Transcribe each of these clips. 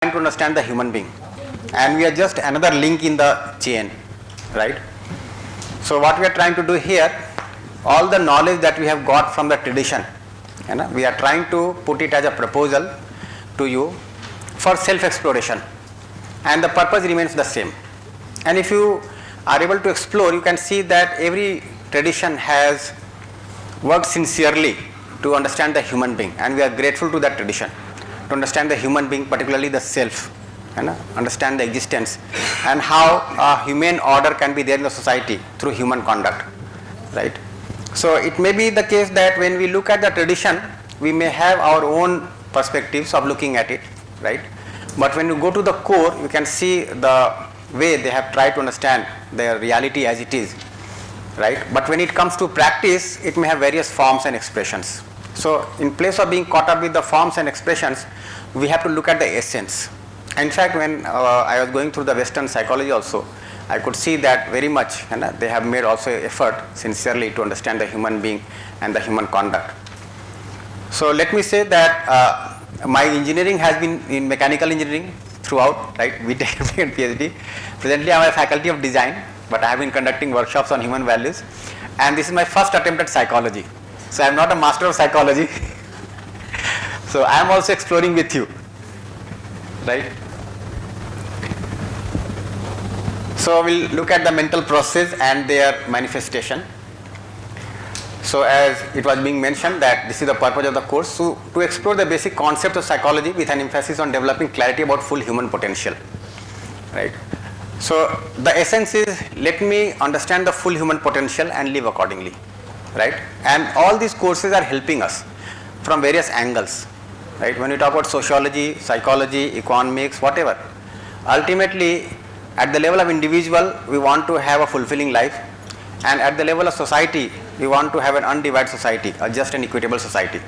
to understand the human being, and we are just another link in the chain, right? So what we are trying to do here, all the knowledge that we have got from the tradition, we are trying to put it as a proposal to you for self-exploration, and the purpose remains the same. And if you are able to explore, you can see that every tradition has worked sincerely to understand the human being, and we are grateful to that tradition, to understand the human being, particularly the self, understand the existence and how a humane order can be there in the society through human conduct, right? So it may be the case that when we look at the tradition, we may have our own perspectives of looking at it, right? But when you go to the core, you can see the way they have tried to understand their reality as it is, right? But when it comes to practice, it may have various forms and expressions. So in place of being caught up with the forms and expressions, we have to look at the essence. In fact, when I was going through the Western psychology also, I could see that very much they have made also effort sincerely to understand the human being and the human conduct. So let me say that my engineering has been in mechanical engineering throughout, right? BTech and PhD. Presently I am a faculty of design, but I have been conducting workshops on human values, and this is my first attempt at psychology. So I am not a master of psychology. So I am also exploring with you, right? So we'll look at the mental process and their manifestation. So as it was being mentioned that this is the purpose of the course, so to explore the basic concepts of psychology with an emphasis on developing clarity about full human potential, right? So the essence is, let me understand the full human potential and live accordingly, right? And all these courses are helping us from various angles, right? When we talk about sociology, psychology, economics, whatever, ultimately at the level of individual, we want to have a fulfilling life, and at the level of society, we want to have an undivided society, a just and equitable society,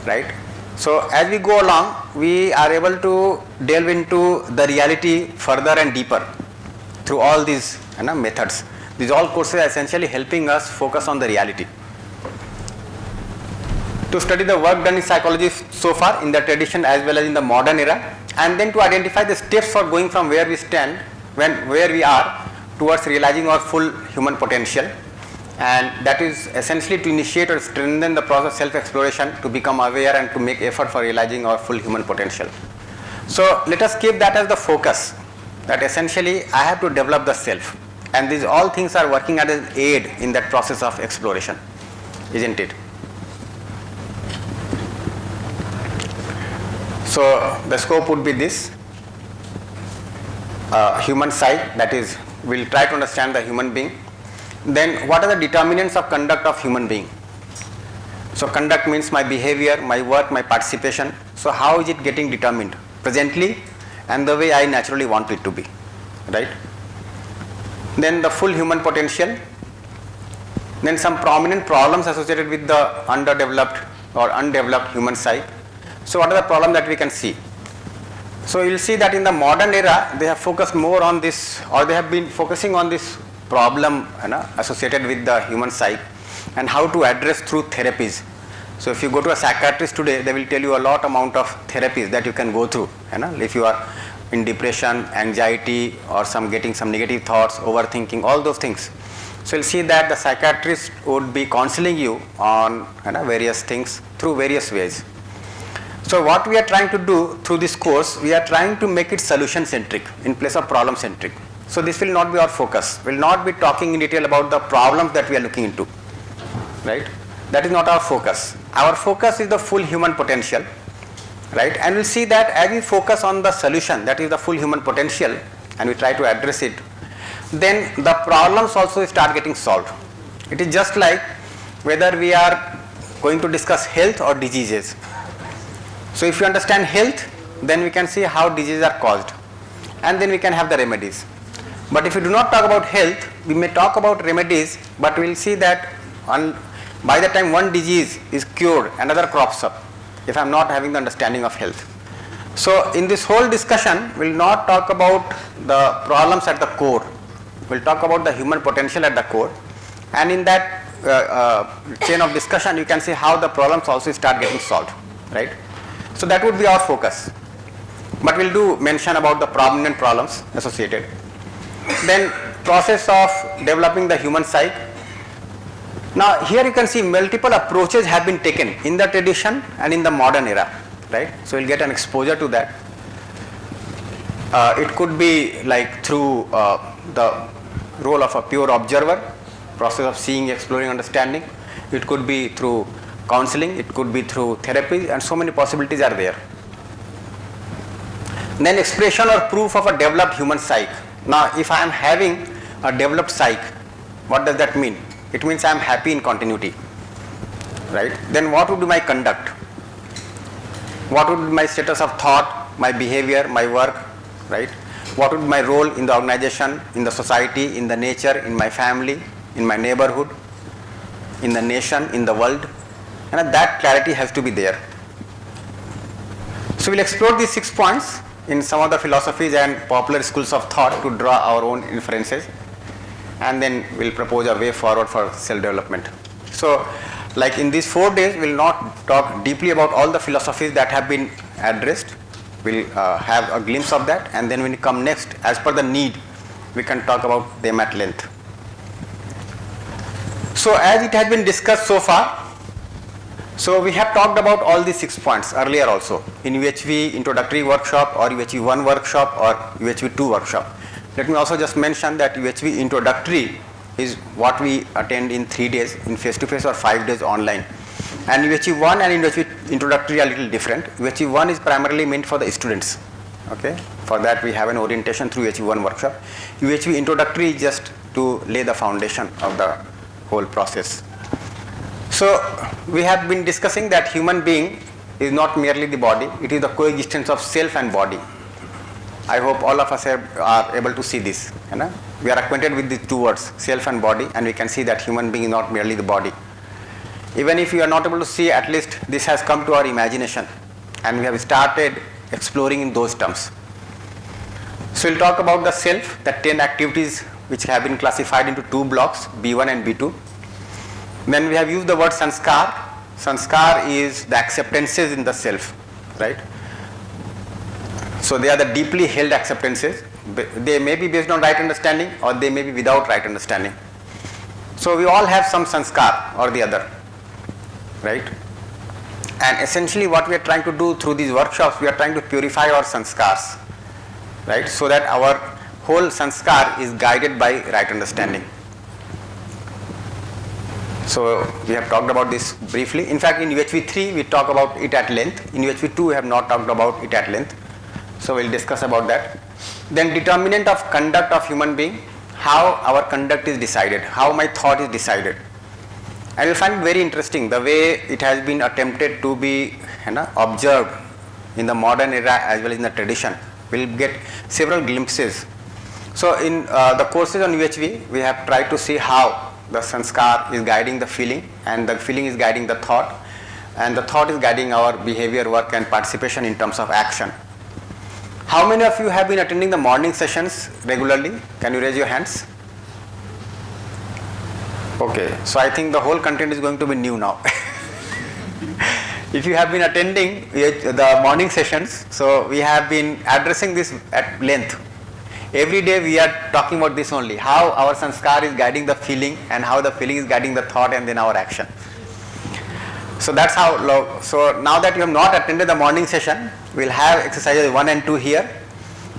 right? So as we go along, we are able to delve into the reality further and deeper through all these methods. These all courses are essentially helping us focus on the reality. To study the work done in psychology so far in the tradition as well as in the modern era, and then to identify the steps for going from where we stand, where we are, towards realizing our full human potential, and that is essentially to initiate or strengthen the process of self-exploration, to become aware and to make effort for realizing our full human potential. So let us keep that as the focus, that essentially I have to develop the self, and these all things are working as an aid in that process of exploration, isn't it? So the scope would be this, human psyche, that is, we'll try to understand the human being. Then what are the determinants of conduct of human being? So conduct means my behavior, my work, my participation. So how is it getting determined presently and the way I naturally want it to be, right? Then the full human potential. Then some prominent problems associated with the underdeveloped or undeveloped human psyche. So what are the problems that we can see? So you will see that in the modern era, they have focused more on this, or they have been focusing on this problem associated with the human psyche and how to address through therapies. So if you go to a psychiatrist today, they will tell you a lot amount of therapies that you can go through, if you are in depression, anxiety, or getting some negative thoughts, overthinking, all those things. So you'll see that the psychiatrist would be counseling you on various things through various ways. So what we are trying to do through this course, we are trying to make it solution centric in place of problem centric. So this will not be our focus. We will not be talking in detail about the problems that we are looking into, right? That is not our focus. Our focus is the full human potential, right? And we'll see that as we focus on the solution, that is the full human potential, and we try to address it, then the problems also start getting solved. It is just like whether we are going to discuss health or diseases. So if you understand health, then we can see how diseases are caused, and then we can have the remedies. But if we do not talk about health, we may talk about remedies, but we will see that by the time one disease is cured, another crops up, if I am not having the understanding of health. So in this whole discussion, we will not talk about the problems at the core. We will talk about the human potential at the core, and in that chain of discussion, you can see how the problems also start getting solved, right? So that would be our focus. but we'll do mention about the prominent problems associated. Then process of developing the human psyche. Now here you can see multiple approaches have been taken in the tradition and in the modern era, right? So we'll get an exposure to that. It could be like through the role of a pure observer, process of seeing, exploring, understanding. It could be through counseling, it could be through therapy, and so many possibilities are there. Then expression or proof of a developed human psyche. Now if I am having a developed psyche, what does that mean? It means I am happy in continuity, right? Then what would be my conduct? What would be my status of thought, my behavior, my work, right? What would be my role in the organization, in the society, in the nature, in my family, in my neighborhood, in the nation, in the world? And that clarity has to be there. So we'll explore these 6 points in some of the philosophies and popular schools of thought to draw our own inferences, and then we'll propose a way forward for self-development. So like in these 4 days, we'll not talk deeply about all the philosophies that have been addressed. We'll have a glimpse of that, and then when we come next, as per the need, we can talk about them at length. So as it has been discussed so far, so we have talked about all these 6 points earlier also in UHV introductory workshop or UHV1 workshop or UHV2 workshop. Let me also just mention that UHV introductory is what we attend in 3 days in face-to-face or 5 days online. And UHV1 and UHV introductory are a little different. UHV1 is primarily meant for the students. Okay, for that we have an orientation through UHV1 workshop. UHV introductory is just to lay the foundation of the whole process. So we have been discussing that human being is not merely the body, it is the coexistence of self and body. I hope all of us are able to see this. You know? We are acquainted with these 2 words, self and body, and we can see that human being is not merely the body. Even if you are not able to see, at least this has come to our imagination, and we have started exploring in those terms. So we'll talk about the self, the 10 activities which have been classified into 2 blocks, B1 and B2. Then we have used the word sanskar. Sanskar is the acceptances in the self, right? So they are the deeply held acceptances. They may be based on right understanding or they may be without right understanding. So we all have some sanskar or the other, right? And essentially what we are trying to do through these workshops, we are trying to purify our sanskars, right? So that our whole sanskar is guided by right understanding. So we have talked about this briefly. In fact, in UHV3 we talk about it at length. In UHV2 we have not talked about it at length. So we'll discuss about that. Then determinant of conduct of human being, how our conduct is decided, how my thought is decided. And you'll find it very interesting the way it has been attempted to be observed in the modern era as well as in the tradition. We'll get several glimpses. So in the courses on UHV, we have tried to see how the sanskar is guiding the feeling, and the feeling is guiding the thought, and the thought is guiding our behavior, work and participation in terms of action. How many of you have been attending the morning sessions regularly? Can you raise your hands? Okay, so I think the whole content is going to be new now. If you have been attending the morning sessions, so we have been addressing this at length. Every day we are talking about this only, how our sanskar is guiding the feeling and how the feeling is guiding the thought and then our action. So that's how, so now that you have not attended the morning session, we'll have exercises 1 and 2 here,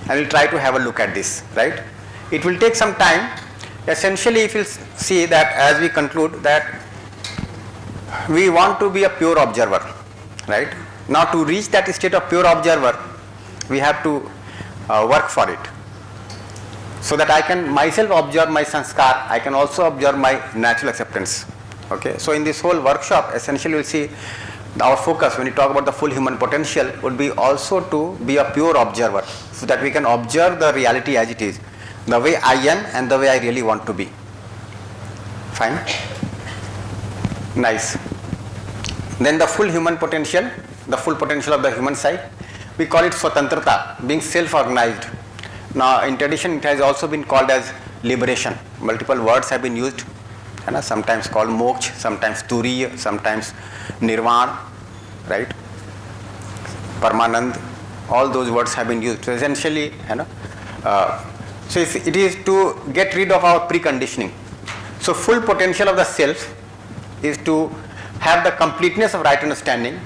and we'll try to have a look at this, right? It will take some time. Essentially, if you see that as we conclude that we want to be a pure observer, right? Now to reach that state of pure observer, we have to work for it. So that I can myself observe my sanskar, I can also observe my natural acceptance. Okay, so in this whole workshop, essentially we'll see our focus when we talk about the full human potential would be also to be a pure observer, so that we can observe the reality as it is, the way I am and the way I really want to be. Fine? Nice. Then the full human potential, the full potential of the human side, we call it swatantrata, being self-organized. Now in tradition it has also been called as liberation. Multiple words have been used, sometimes called moksha, sometimes turiya, sometimes nirvana, right? Parmanand. all those words have been used. So essentially, so it is to get rid of our preconditioning. So full potential of the self is to have the completeness of right understanding.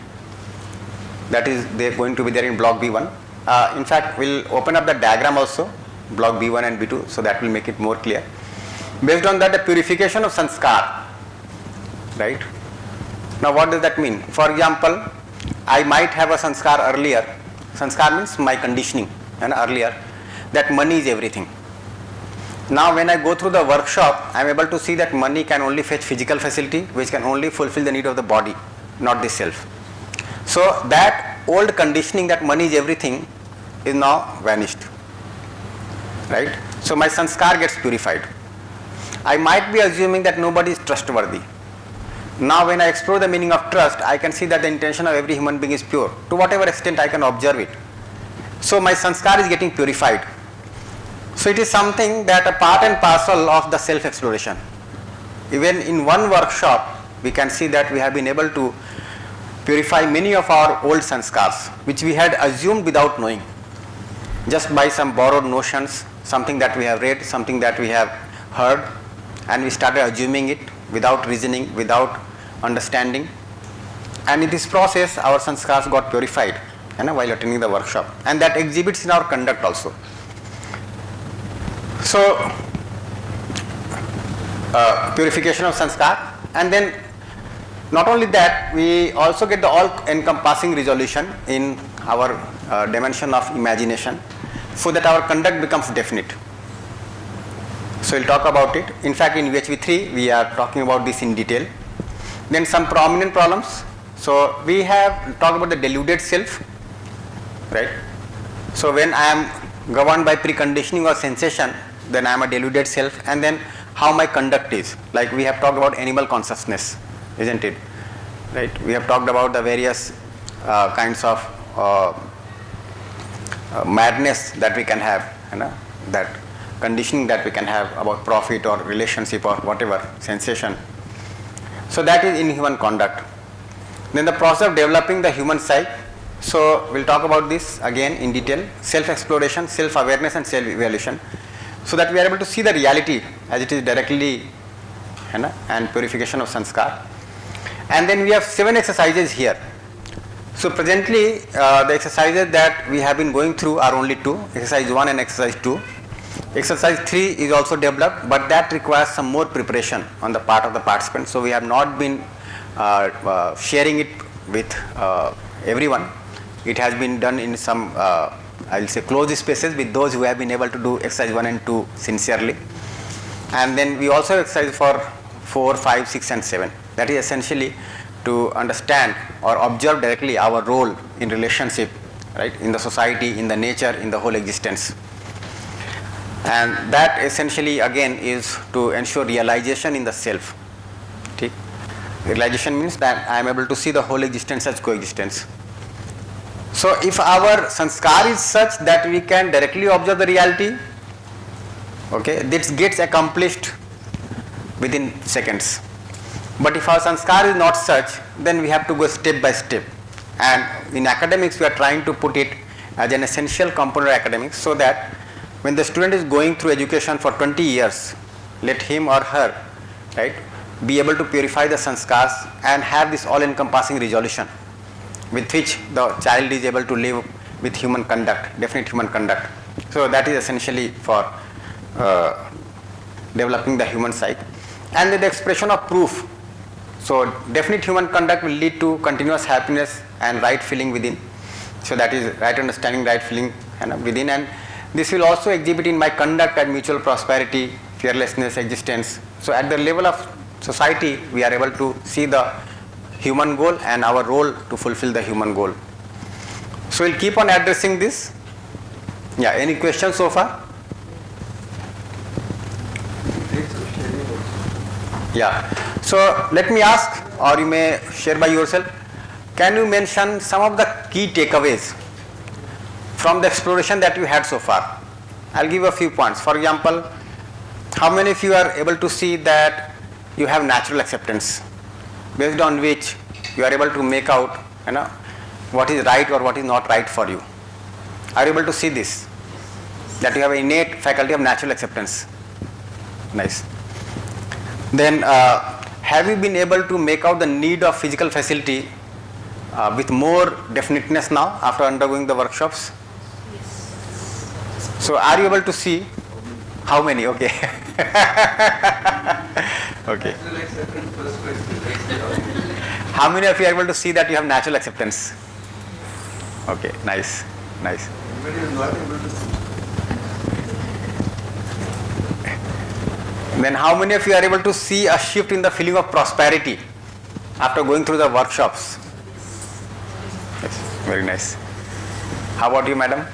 That is going to be there in block B1. In fact, we'll open up the diagram also, block B1 and B2, so that will make it more clear. Based on that, the purification of sanskar, right? Now what does that mean? For example, I might have a sanskar earlier. Sanskar means my conditioning, and earlier, that money is everything. Now when I go through the workshop, I am able to see that money can only fetch physical facility, which can only fulfill the need of the body, not the self. So that old conditioning that money is everything is now vanished, right? So my sanskar gets purified. I might be assuming that nobody is trustworthy. Now when I explore the meaning of trust, I can see that the intention of every human being is pure, to whatever extent I can observe it. So my sanskar is getting purified. So it is something that a part and parcel of the self-exploration. Even in one workshop, we can see that we have been able to purify many of our old sanskars, which we had assumed without knowing, just by some borrowed notions, something that we have read, something that we have heard, and we started assuming it without reasoning, without understanding. And in this process, our sanskars got purified while attending the workshop, and that exhibits in our conduct also. So purification of sanskar, and then not only that, we also get the all-encompassing resolution in our dimension of imagination, so that our conduct becomes definite. So we'll talk about it. In fact, in UHV-3 we are talking about this in detail. Then some prominent problems. So we have talked about the deluded self, right? So when I am governed by preconditioning or sensation, then I am a deluded self. And then how my conduct is, like we have talked about animal consciousness, isn't it? Right? We have talked about the various kinds of madness that we can have, that conditioning that we can have about profit or relationship or whatever sensation. So that is in human conduct. Then the process of developing the human psyche. So we'll talk about this again in detail. Self-exploration, self-awareness and self-evaluation, so that we are able to see the reality as it is directly, and purification of sanskar. And then we have 7 exercises here. So presently the exercises that we have been going through are only 2, exercise 1 and exercise 2. Exercise 3 is also developed, but that requires some more preparation on the part of the participants. So we have not been sharing it with everyone. It has been done in some I will say closed spaces with those who have been able to do exercise 1 and 2 sincerely. And then we also have exercise for 4, 5, 6 and 7. That is essentially to understand or observe directly our role in relationship, right, in the society, in the nature, in the whole existence. And that essentially again is to ensure realization in the self. Okay? Realization means that I am able to see the whole existence as coexistence. So if our sanskar is such that we can directly observe the reality, okay, this gets accomplished within seconds. But if our sanskar is not such, then we have to go step by step. And in academics we are trying to put it as an essential component of academics, so that when the student is going through education for 20 years, let him or her, right, be able to purify the sanskars and have this all-encompassing resolution with which the child is able to live with human conduct, definite human conduct. So that is essentially for developing the human psyche. And then the expression of proof. So definite human conduct will lead to continuous happiness and right feeling within. So that is right understanding, right feeling within, and this will also exhibit in my conduct as mutual prosperity, fearlessness, existence. So at the level of society, we are able to see the human goal and our role to fulfill the human goal. So we'll keep on addressing this. Yeah, any questions so far? Yeah. So let me ask, or you may share by yourself, can you mention some of the key takeaways from the exploration that you had so far? I'll give a few points. For example, how many of you are able to see that you have natural acceptance, based on which you are able to make out what is right or what is not right for you? Are you able to see this? That you have an innate faculty of natural acceptance. Nice. Then have you been able to make out the need of physical facility with more definiteness now after undergoing the workshops? Yes. So are you able to see how many? Okay. Okay. How many of you are able to see that you have natural acceptance? Okay, nice, nice. Then how many of you are able to see a shift in the feeling of prosperity after going through the workshops? Yes, very nice. How about you, madam?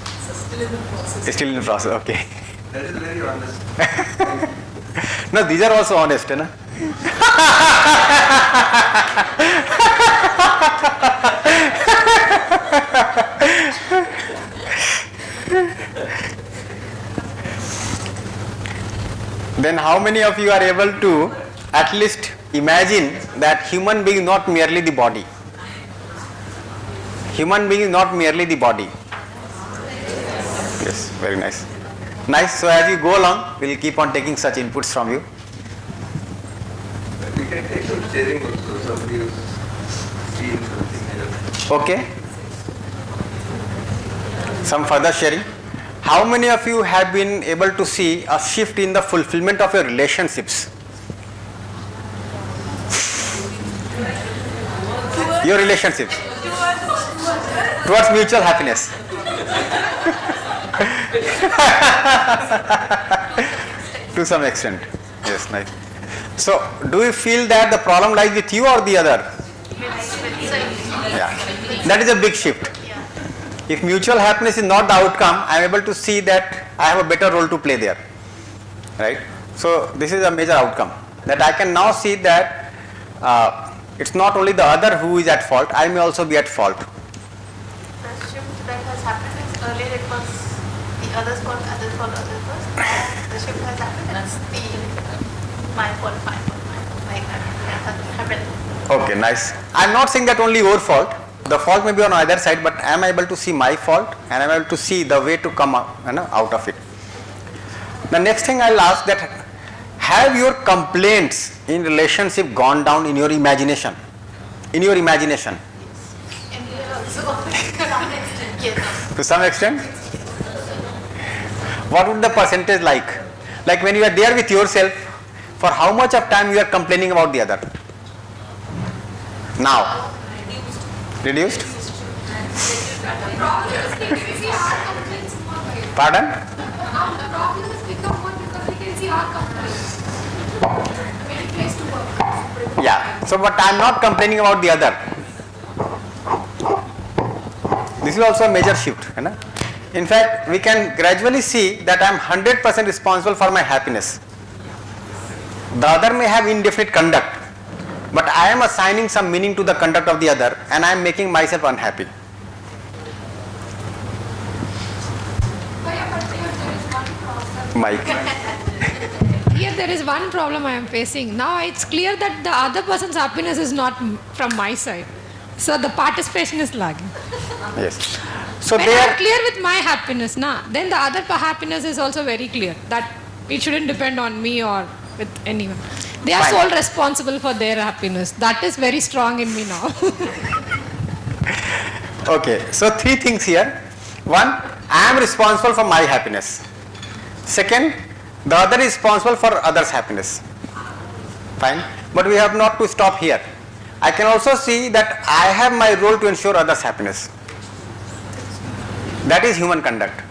Still in the process. Still in the process, okay. That is very honest. No, these are also honest, you know? Then how many of you are able to at least imagine that human being is not merely the body? Human being is not merely the body. Yes, very nice. Nice. So as you go along, we will keep on taking such inputs from you. We can take some sharing also. Somebody who's seen something here. Okay. Some further sharing. How many of you have been able to see a shift in the fulfillment of your relationships? Your relationships. Towards mutual happiness. To some extent. Yes, nice. So, do you feel that the problem lies with you or the other? Yeah. That is a big shift. If mutual happiness is not the outcome, I am able to see that I have a better role to play there. Right? So, this is a major outcome. That I can now see that it's not only the other who is at fault, I may also be at fault. The shift that has happened is earlier it was the others fault, others fault, others fault. The shift has happened and it's my fault, like that. Okay, nice. I am not saying that only your fault. The fault may be on either side, but I am able to see my fault and I am able to see the way to come out, out of it. The next thing I will ask that, have your complaints in relationship gone down in your imagination? In your imagination? To some extent? What would the percentage like? Like when you are there with yourself, for how much of time you are complaining about the other? Now? Reduced? Pardon? Yeah. So, but I am not complaining about the other. This is also a major shift. In fact, we can gradually see that I am 100% responsible for my happiness. The other may have indefinite conduct, but I am assigning some meaning to the conduct of the other and I am making myself unhappy. Mike. Here there is one problem I am facing. Now it's clear that the other person's happiness is not from my side. So the participation is lagging. Yes. So when they I am are clear with my happiness, then the other happiness is also very clear. That it shouldn't depend on me or with anyone. They are Fine. sole responsible for their happiness. That is very strong in me now. Okay, so three things here. One, I am responsible for my happiness. Second, the other is responsible for others' happiness. Fine, but we have not to stop here. I can also see that I have my role to ensure others' happiness. That is human conduct.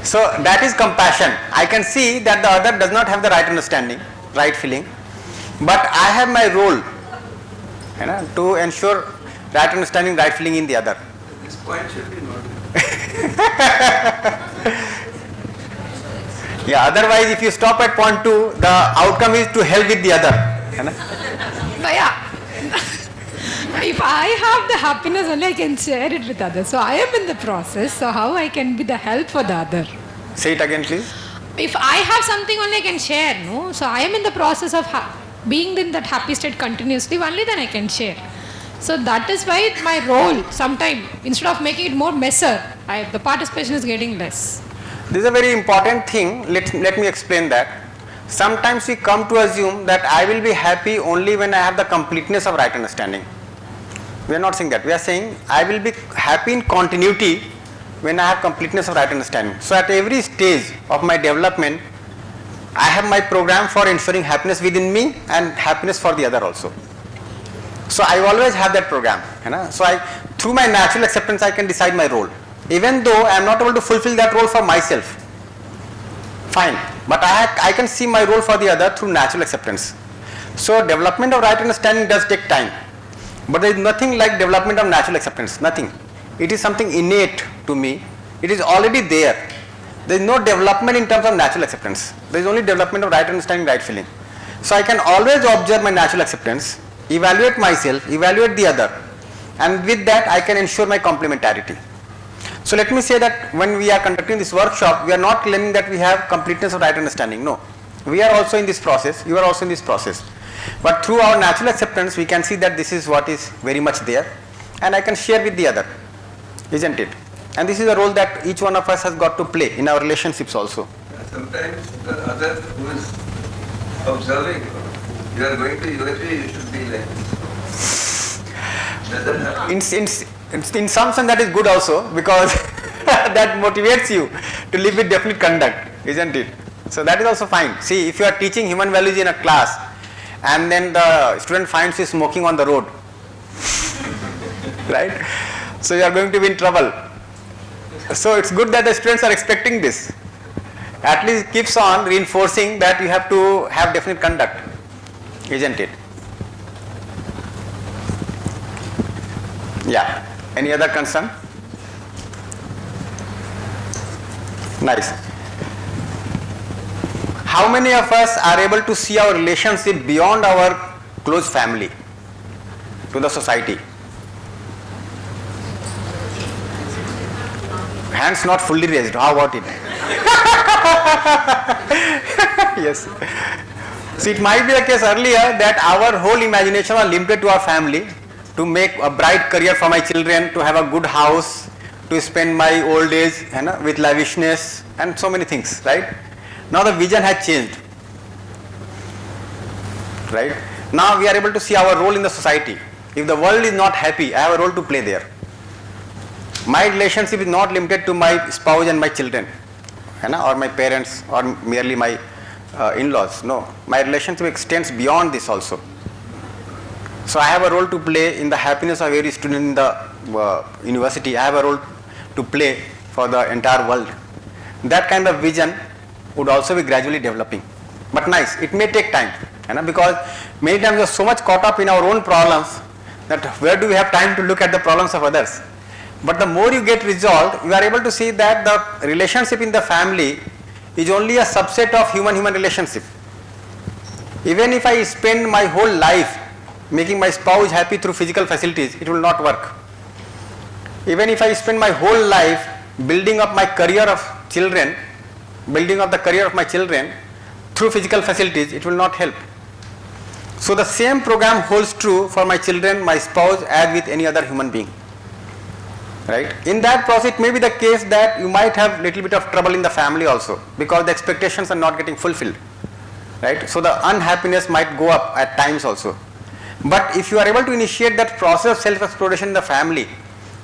So that is compassion. I can see that the other does not have the right understanding, right feeling, but I have my role to ensure right understanding, right feeling in the other. This point should be noted. Yeah, otherwise if you stop at point 2, the outcome is to help with the other. But yeah, if I have the happiness only I can share it with others. So I am in the process, so how I can be the help for the other? Say it again please. If I have something only I can share, no? So I am in the process of being in that happy state continuously, only then I can share. So that is why my role sometimes, instead of making it more messer, the participation is getting less. This is a very important thing. Let me explain that. Sometimes we come to assume that I will be happy only when I have the completeness of right understanding. We are not saying that. We are saying I will be happy in continuity when I have completeness of right understanding. So at every stage of my development, I have my program for ensuring happiness within me and happiness for the other also. So I always have that program. So through my natural acceptance, I can decide my role. Even though I am not able to fulfill that role for myself, fine. But I can see my role for the other through natural acceptance. So development of right understanding does take time. But there is nothing like development of natural acceptance. Nothing. It is something innate to me. It is already there. There is no development in terms of natural acceptance. There is only development of right understanding, right feeling. So I can always observe my natural acceptance, evaluate myself, evaluate the other, and with that I can ensure my complementarity. So let me say that when we are conducting this workshop, we are not claiming that we have completeness of right understanding. No. We are also in this process. You are also in this process. But through our natural acceptance, we can see that this is what is very much there, and I can share with the other, isn't it? And this is a role that each one of us has got to play in our relationships also. Sometimes the other who is observing, you are going to UHV, you should be like this. Does that happen? In some sense that is good also, because that motivates you to live with definite conduct, isn't it? So that is also fine. See, if you are teaching human values in a class and then the student finds you smoking on the road, right? So you are going to be in trouble. So it's good that the students are expecting this. At least keeps on reinforcing that you have to have definite conduct, isn't it? Yeah. Any other concern? Nice. How many of us are able to see our relationship beyond our close family to the society? Hands not fully raised. How about it? Yes. See, it might be the case earlier that our whole imagination was limited to our family, to make a bright career for my children, to have a good house, to spend my old age with lavishness and so many things, right? Now the vision has changed, right? Now we are able to see our role in the society. If the world is not happy, I have a role to play there. My relationship is not limited to my spouse and my children, or my parents, or merely my in-laws. No, my relationship extends beyond this also. So I have a role to play in the happiness of every student in the university. I have a role to play for the entire world. That kind of vision would also be gradually developing. But nice, it may take time, because many times we are so much caught up in our own problems that where do we have time to look at the problems of others? But the more you get resolved, you are able to see that the relationship in the family is only a subset of human-human relationship. Even if I spend my whole life making my spouse happy through physical facilities, it will not work. Even if I spend my whole life building up my career of children, building up the career of my children through physical facilities, it will not help. So the same program holds true for my children, my spouse, as with any other human being. Right? In that process, it may be the case that you might have little bit of trouble in the family also, because the expectations are not getting fulfilled. Right? So the unhappiness might go up at times also. But if you are able to initiate that process of self-exploration in the family,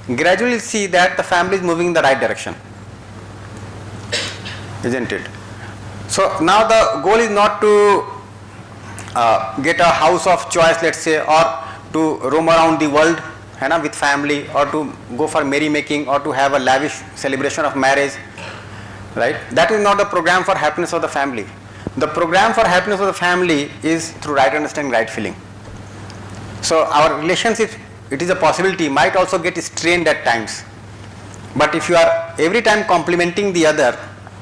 gradually see that the family is moving in the right direction, isn't it? So now the goal is not to get a house of choice, let's say, or to roam around the world with family, or to go for merrymaking, or to have a lavish celebration of marriage, right? That is not the program for happiness of the family. The program for happiness of the family is through right understanding, right feeling. So our relationship, it is a possibility, might also get strained at times. But if you are every time complimenting the other,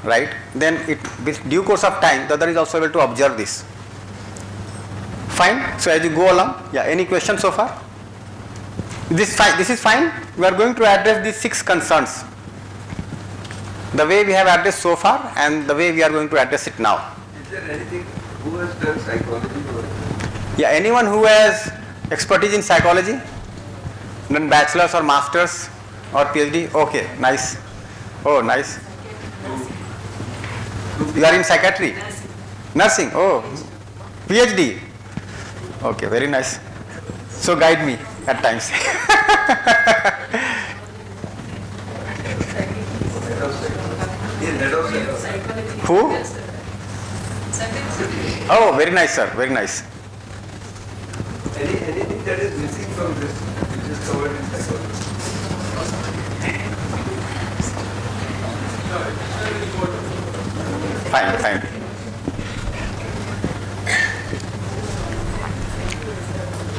right, then with due course of time, the other is also able to observe this. Fine. So as you go along, yeah. Any questions so far? This is fine. We are going to address these 6 concerns. The way we have addressed so far, and the way we are going to address it now. Is there anything who has done psychology? Yeah. Anyone who has expertise in psychology? Done bachelor's or master's or PhD? Okay, nice. Oh, nice. You are in psychiatry? Nursing. Oh, PhD. Okay, very nice. So guide me at times. Who? Oh, very nice, sir. Very nice. Anything that is missing from this, which is covered in psychology? Fine, fine.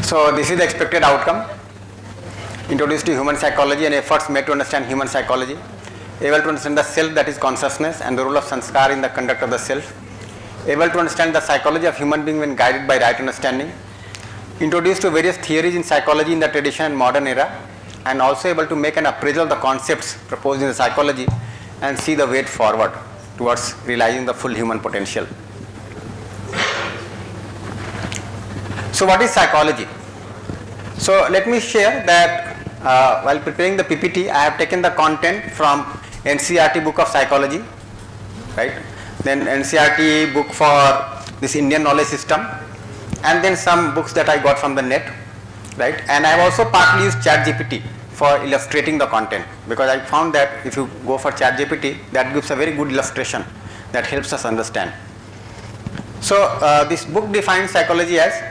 So this is the expected outcome. Introduced to human psychology and efforts made to understand human psychology. Able to understand the self, that is consciousness, and the role of sanskar in the conduct of the self. Able to understand the psychology of human being when guided by right understanding. Introduced to various theories in psychology in the traditional and modern era, and also able to make an appraisal of the concepts proposed in the psychology and see the way forward towards realizing the full human potential. So what is psychology? So let me share that while preparing the PPT, I have taken the content from NCERT book of psychology, right? Then NCERT book for this Indian knowledge system, and then some books that I got from the net, right? And I have also partly used ChatGPT for illustrating the content, because I found that if you go for ChatGPT, that gives a very good illustration that helps us understand. So this book defines psychology as,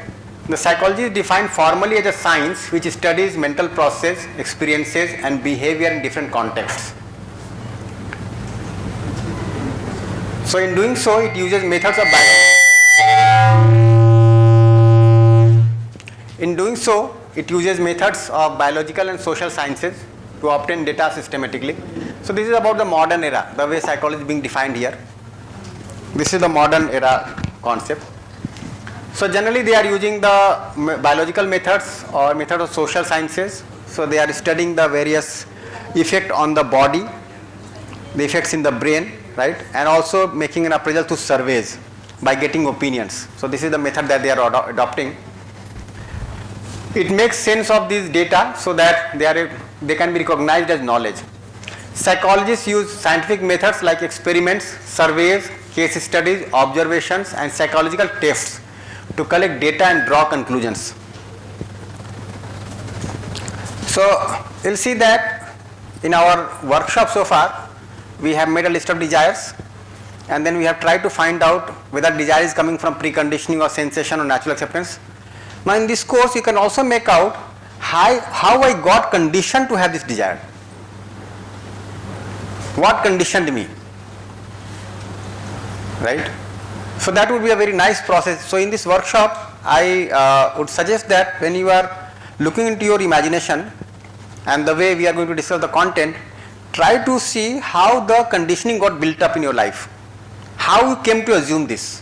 the psychology is defined formally as a science which studies mental process, experiences and behavior in different contexts. So in doing so, it uses methods of biological and social sciences to obtain data systematically. So this is about the modern era, the way psychology is being defined here. This is the modern era concept. So generally they are using the biological methods or method of social sciences. So they are studying the various effect on the body, the effects in the brain, right? And also making an appraisal through surveys by getting opinions. So this is the method that they are adopting. It makes sense of these data so that they can be recognized as knowledge. Psychologists use scientific methods like experiments, surveys, case studies, observations and psychological tests to collect data and draw conclusions. So you'll see that in our workshop so far, we have made a list of desires, and then we have tried to find out whether desire is coming from preconditioning or sensation or natural acceptance. Now in this course you can also make out how I got conditioned to have this desire. What conditioned me, right? So that would be a very nice process. So in this workshop I would suggest that when you are looking into your imagination and the way we are going to discuss the content, try to see how the conditioning got built up in your life, how you came to assume this,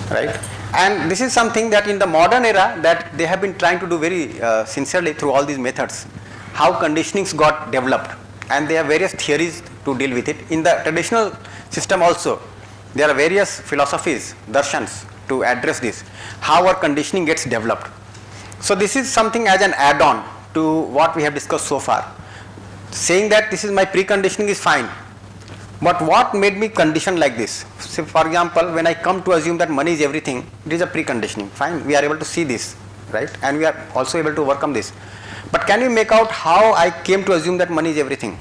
right? And this is something that in the modern era that they have been trying to do very sincerely through all these methods, how conditionings got developed, and they have various theories to deal with it. In the traditional system also, there are various philosophies, darshans to address this, how our conditioning gets developed. So this is something as an add-on to what we have discussed so far. Saying that this is my preconditioning is fine, but what made me condition like this? So for example, when I come to assume that money is everything, it is a preconditioning, fine, we are able to see this, right? And we are also able to overcome this. But can you make out how I came to assume that money is everything?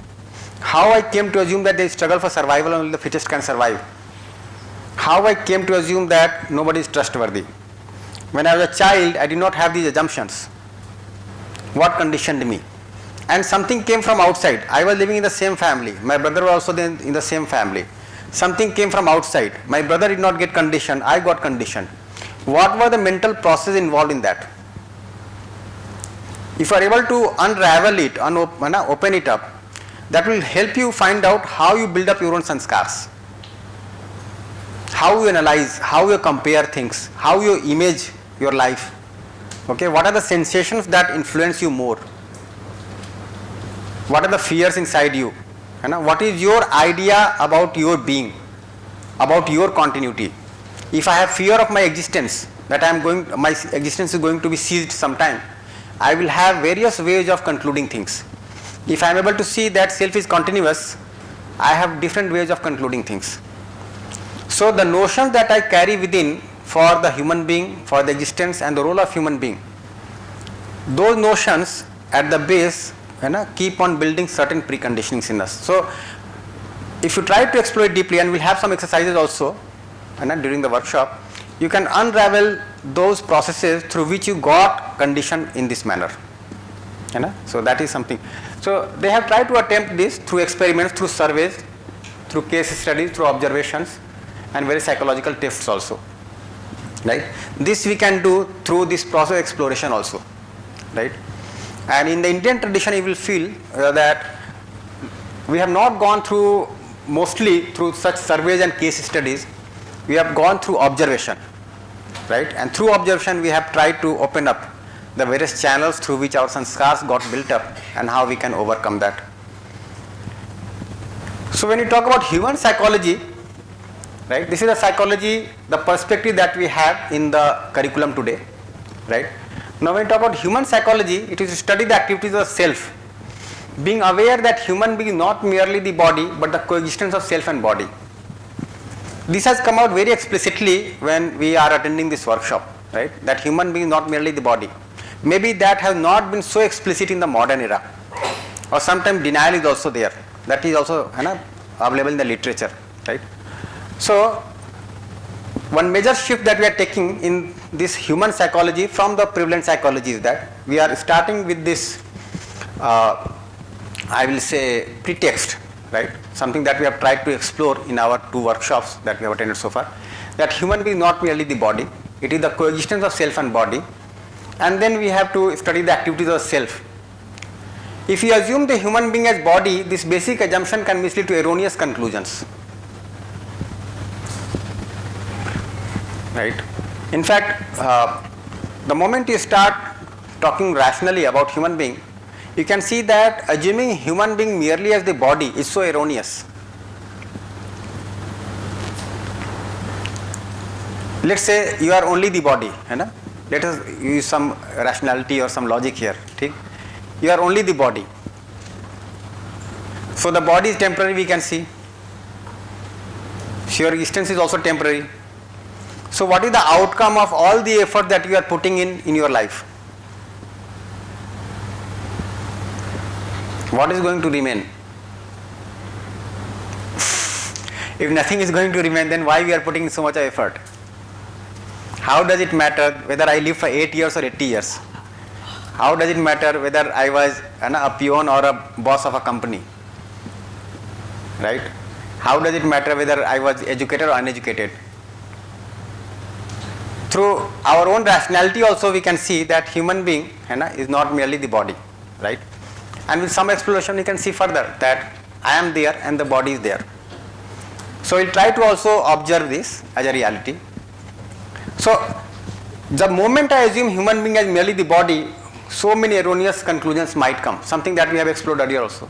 How I came to assume that there is struggle for survival and only the fittest can survive? How I came to assume that nobody is trustworthy? When I was a child, I did not have these assumptions. What conditioned me? And something came from outside. I was living in the same family. My brother was also in the same family. Something came from outside. My brother did not get conditioned. I got conditioned. What were the mental processes involved in that? If you are able to unravel it, open it up, that will help you find out how you build up your own sanskars, how you analyze, how you compare things, how you image your life. Okay, what are the sensations that influence you more? What are the fears inside you? What is your idea about your being, about your continuity? If I have fear of my existence, that my existence is going to be seized sometime, I will have various ways of concluding things. If I am able to see that self is continuous, I have different ways of concluding things. So the notions that I carry within for the human being, for the existence and the role of human being, those notions at the base keep on building certain preconditionings in us. So if you try to explore it deeply, and we'll have some exercises also during the workshop, you can unravel those processes through which you got conditioned in this manner. So that is something. So they have tried to attempt this through experiments, through surveys, through case studies, through observations, and various psychological tests also. Right? This we can do through this process exploration also. Right? And in the Indian tradition, you will feel that we have not gone through mostly through such surveys and case studies. We have gone through observation, right? And through observation, we have tried to open up the various channels through which our sanskars got built up and how we can overcome that. So when you talk about human psychology, right? This is the psychology, the perspective that we have in the curriculum today, right? Now when you talk about human psychology, it is to study the activities of self, being aware that human being is not merely the body but the coexistence of self and body. This has come out very explicitly when we are attending this workshop, right? That human being is not merely the body. Maybe that has not been so explicit in the modern era, or sometimes denial is also there. That is also available in the literature, right? So one major shift that we are taking in this human psychology from the prevalent psychology is that we are starting with this, I will say, pretext, right? Something that we have tried to explore in our 2 workshops that we have attended so far, that human being is not merely the body, it is the coexistence of self and body, and then we have to study the activities of self. If we assume the human being as body, this basic assumption can mislead to erroneous conclusions. Right? In fact, the moment you start talking rationally about human being, you can see that assuming human being merely as the body is so erroneous. Let's say you are only the body, let us use some rationality or some logic here. ठीक? You are only the body. So the body is temporary, we can see. So your existence is also temporary. So what is the outcome of all the effort that you are putting in your life? What is going to remain? If nothing is going to remain, then why we are putting so much effort? How does it matter whether I live for 8 years or 80 years? How does it matter whether I was a peon or a boss of a company? Right? How does it matter whether I was educated or uneducated? Through our own rationality also we can see that human being is not merely the body, right? And with some exploration we can see further that I am there and the body is there. So we'll try to also observe this as a reality. So the moment I assume human being as merely the body, so many erroneous conclusions might come, something that we have explored earlier also.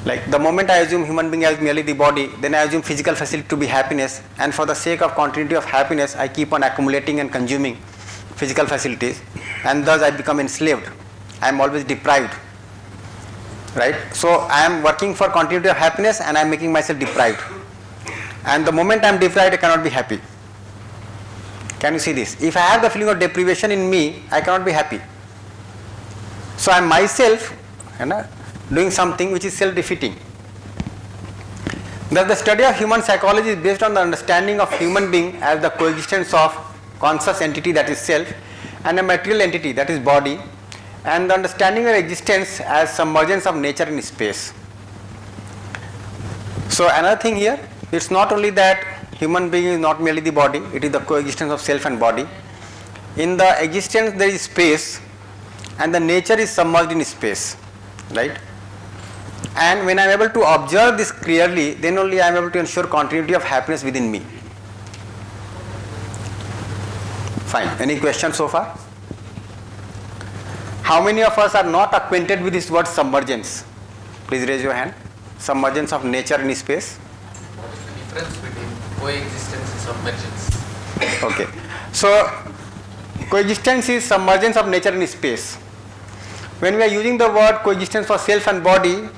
Like the moment I assume human being as merely the body, then I assume physical facility to be happiness, and for the sake of continuity of happiness, I keep on accumulating and consuming physical facilities, and thus I become enslaved. I am always deprived, right? So I am working for continuity of happiness and I am making myself deprived. And the moment I am deprived, I cannot be happy. Can you see this? If I have the feeling of deprivation in me, I cannot be happy. So I am myself doing something which is self-defeating. Thus the study of human psychology is based on the understanding of human being as the coexistence of conscious entity, that is self, and a material entity, that is body, and the understanding of existence as submergence of nature in space. So another thing here, it's not only that human being is not merely the body, it is the coexistence of self and body. In the existence there is space and the nature is submerged in space, right? And when I am able to observe this clearly, then only I am able to ensure continuity of happiness within me. Fine. Any questions so far? How many of us are not acquainted with this word submergence? Please raise your hand. Submergence of nature in space. What is the difference between coexistence and submergence? Okay. So coexistence is submergence of nature in space. When we are using the word coexistence for self and body,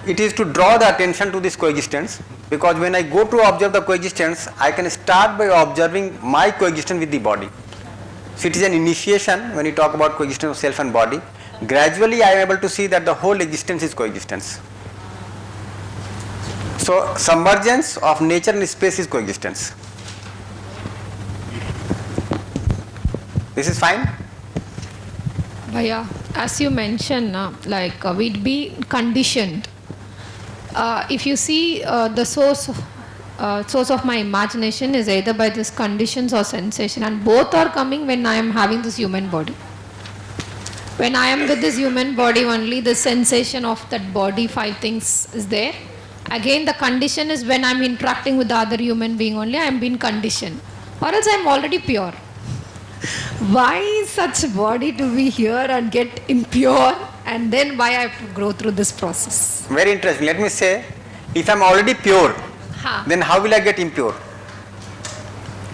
it is to draw the attention to this coexistence, because when I go to observe the coexistence, I can start by observing my coexistence with the body. So it is an initiation when you talk about coexistence of self and body. Gradually I am able to see that the whole existence is coexistence. So submergence of nature in space is coexistence. This is fine? Bhaiya, as you mentioned, we'd be conditioned. If you see the source of my imagination is either by these conditions or sensation, and both are coming when I am having this human body. When I am with this human body, only the sensation of that body, 5 things is there. Again, the condition is when I am interacting with the other human being only, I am being conditioned. Or else I am already pure. Why such body to be here and get impure, and then why I have to go through this process? Very interesting. Let me say, if I am already pure, then how will I get impure?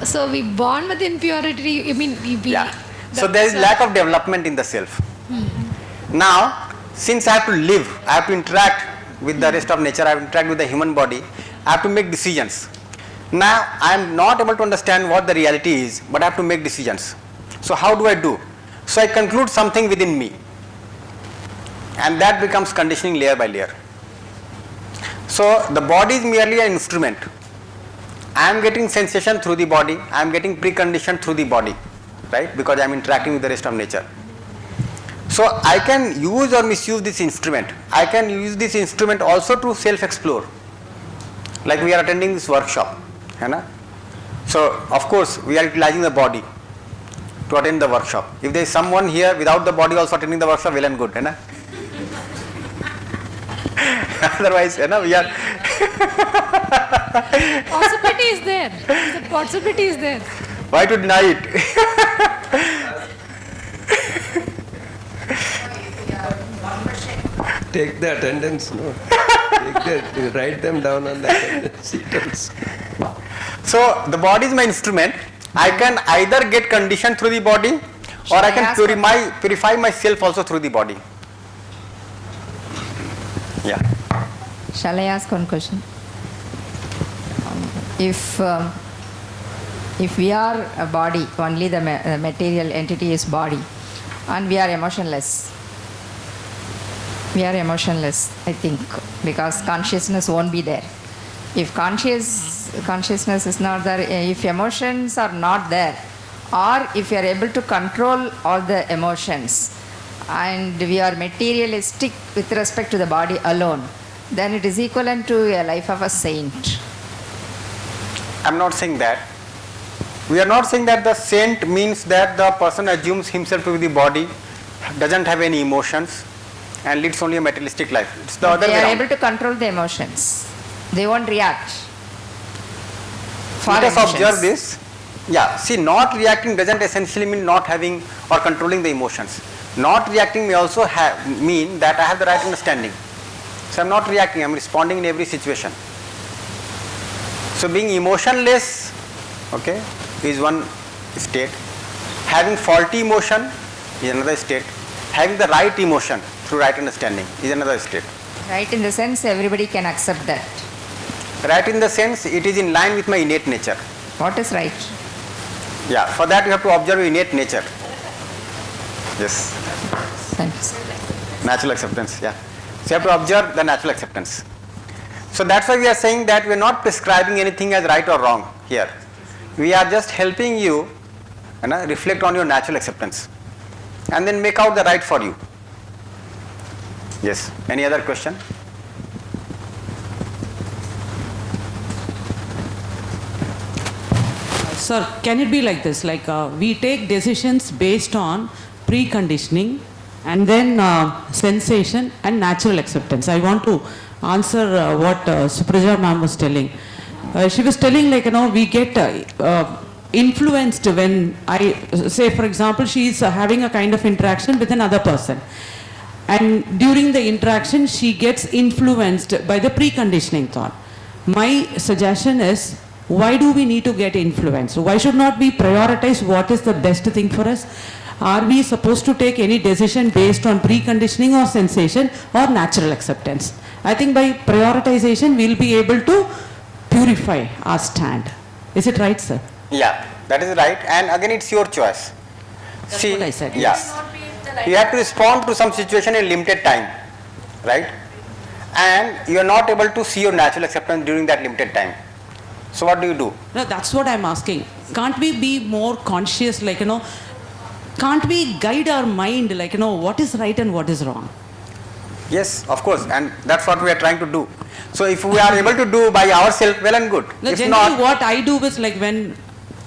So we born with impurity, Yeah. So there is lack of development in the self. Now, since I have to live, I have to interact with the rest of nature, I have to interact with the human body, I have to make decisions. Now, I am not able to understand what the reality is, but I have to make decisions. So how do I do? So I conclude something within me, and that becomes conditioning layer by layer. So the body is merely an instrument. I am getting sensation through the body, I am getting preconditioned through the body, right? Because I am interacting with the rest of nature. So I can use or misuse this instrument. I can use this instrument also to self-explore. Like we are attending this workshop. So of course we are utilizing the body to attend the workshop. If there is someone here without the body also attending the workshop, well and good. Otherwise, we are possibility is there. The possibility is there. Why to deny it? Take the attendance note. Write them down on the attendance sheet. So the body is my instrument. I can either get conditioned through the body, or I can purify myself also through the body. Yeah. Shall I ask one question? If we are a body, only the material entity is body, and we are emotionless. We are emotionless, I think, because consciousness won't be there. If consciousness is not there, if emotions are not there, or if we are able to control all the emotions, and we are materialistic with respect to the body alone, then it is equivalent to a life of a saint. I am not saying that. We are not saying that the saint means that the person assumes himself to be the body, doesn't have any emotions, and leads only a materialistic life. It's the other way They are around. able to control the emotions. They won't react. Let us observe this. Yeah, see, not reacting doesn't essentially mean not having or controlling the emotions. Not reacting may also mean that I have the right understanding. So I am not reacting, I am responding in every situation. So being emotionless, okay, is one state. Having faulty emotion is another state. Having the right emotion through right understanding is another state. Right, in the sense everybody can accept that. Right in the sense it is in line with my innate nature. What is right? Yeah, for that you have to observe innate nature. Yes. Thanks. Natural acceptance, yeah. So you have to observe the natural acceptance. So that's why we are saying that we are not prescribing anything as right or wrong here. We are just helping you reflect on your natural acceptance and then make out the right for you. Yes. Any other question? Sir, can it be like this? Like we take decisions based on preconditioning and then sensation and natural acceptance. I want to answer what Supraja ma'am was telling. She was telling we get influenced when I say, for example, she is having a kind of interaction with another person. And during the interaction, she gets influenced by the preconditioning thought. My suggestion is why do we need to get influenced? Why should not we prioritize what is the best thing for us? Are we supposed to take any decision based on preconditioning or sensation or natural acceptance? I think by prioritization we'll be able to purify our stand. Is it right, sir? Yeah, that is right. And again, it's your choice. That's what I said, Yeah. yes. Not be the right. You have to respond to some situation in limited time, right? And you are not able to see your natural acceptance during that limited time. So what do you do? No, that's what I'm asking. Can't we be more conscious, like, can't we guide our mind, like, what is right and what is wrong? Yes, of course, and that's what we are trying to do. So if we are able to do by ourselves, well and good. No, If generally not, what I do is like when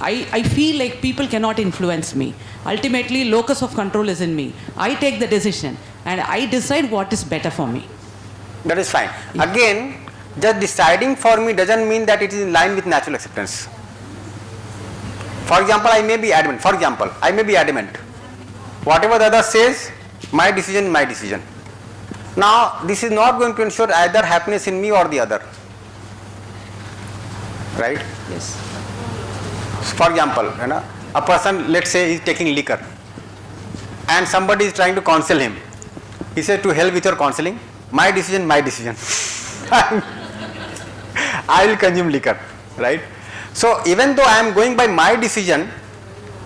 I feel like people cannot influence me. Ultimately, locus of control is in me. I take the decision and I decide what is better for me. that is fine. Again, just deciding for me doesn't mean that it is in line with natural acceptance. For example, I may be adamant. Whatever the other says, my decision is my decision. Now, this is not going to ensure either happiness in me or the other. Right? Yes. For example, a person, let's say, is taking liquor and somebody is trying to counsel him. He says, to hell with your counseling, my decision, my decision. I will consume liquor, right? So even though I am going by my decision and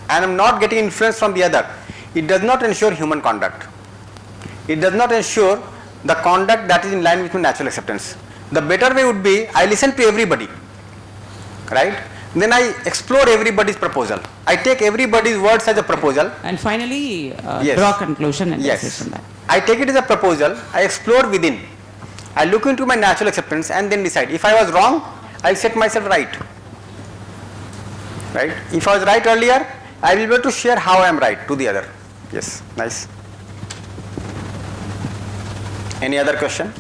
I am not getting influence from the other, it does not ensure human conduct. It does not ensure the conduct that is in line with my natural acceptance. The better way would be, I listen to everybody, right? Then I explore everybody's proposal. I take everybody's words as a proposal. And finally, Yes. draw conclusion and Yes. decision. I take it as a proposal, I explore within. I look into my natural acceptance and then decide. If I was wrong, I'll set myself right. Right? If I was right earlier, I will be able to share how I am right to the other. Yes, nice. Any other question?